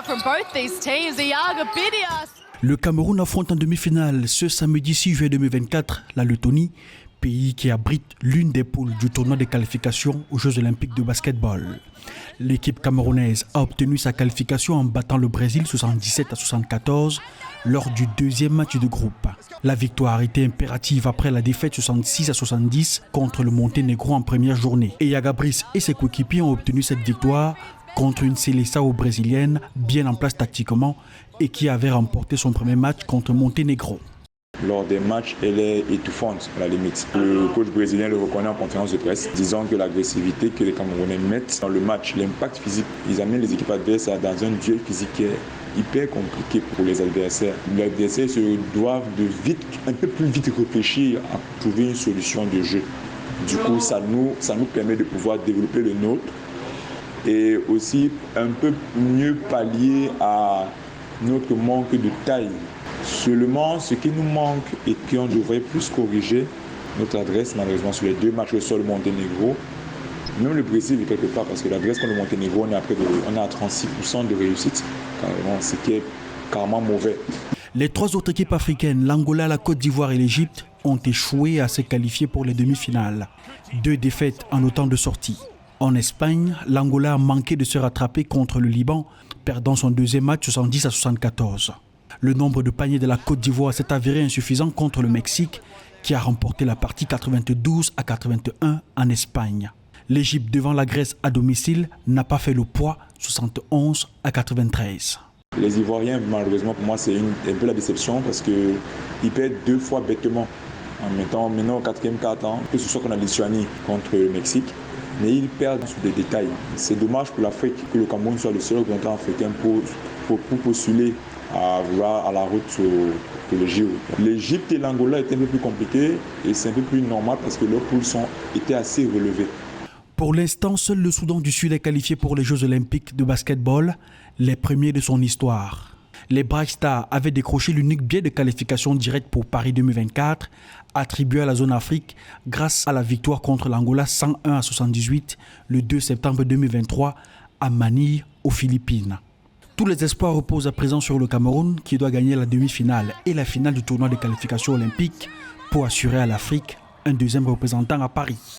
from both these teams. Iaga Bidias. Le Cameroun affronte en demi-finale ce samedi 6 juillet 2024 la Lettonie, pays qui abrite l'une des poules du tournoi de qualification aux Jeux Olympiques de basketball. L'équipe camerounaise a obtenu sa qualification en battant le Brésil 77-74 lors du deuxième match de groupe. La victoire était impérative après la défaite 66-70 contre le Monténégro en première journée. Et Yaga Brice et ses coéquipiers ont obtenu cette victoire contre une Seleção brésilienne bien en place tactiquement et qui avait remporté son premier match contre Monténégro. Lors des matchs, elle est étouffante à la limite. Le coach brésilien le reconnaît en conférence de presse, disant que l'agressivité que les Camerounais mettent dans le match, l'impact physique, ils amènent les équipes adverses dans un duel physique qui est hyper compliqué pour les adversaires. Les adversaires se doivent un peu plus vite réfléchir à trouver une solution de jeu. Du coup, ça nous permet de pouvoir développer le nôtre et aussi un peu mieux pallier à notre manque de taille. Seulement, ce qui nous manque et qu'on devrait plus corriger, notre adresse, malheureusement, sur les deux matchs au sol Monténégro, même le Brésil, quelque part, parce que l'adresse contre le Monténégro, on est à 36% de réussite, carrément, ce qui est carrément mauvais. Les trois autres équipes africaines, l'Angola, la Côte d'Ivoire et l'Égypte, ont échoué à se qualifier pour les demi-finales. 2 défaites en autant de sorties. En Espagne, l'Angola a manqué de se rattraper contre le Liban, perdant son deuxième match 70-74. Le nombre de paniers de la Côte d'Ivoire s'est avéré insuffisant contre le Mexique, qui a remporté la partie 92-81 en Espagne. L'Égypte devant la Grèce à domicile n'a pas fait le poids, 71-93. Les Ivoiriens, malheureusement, pour moi, c'est un peu la déception parce qu'ils perdent 2 fois bêtement. En mettant maintenant au 4e quart-temps, que ce soit qu'on a Lituanie contre le Mexique, mais ils perdent sur des détails. C'est dommage pour l'Afrique que le Cameroun soit le seul représentant africain pour postuler à la route pour le JO. L'Égypte et l'Angola étaient un peu plus compliqués et c'est un peu plus normal parce que leurs poules étaient assez relevées. Pour l'instant, seul le Soudan du Sud est qualifié pour les Jeux Olympiques de basketball, les premiers de son histoire. Les Bright Stars avaient décroché l'unique billet de qualification directe pour Paris 2024, attribué à la zone Afrique grâce à la victoire contre l'Angola 101-78 le 2 septembre 2023 à Manille, aux Philippines. Tous les espoirs reposent à présent sur le Cameroun qui doit gagner la demi-finale et la finale du tournoi de qualification olympique pour assurer à l'Afrique un deuxième représentant à Paris.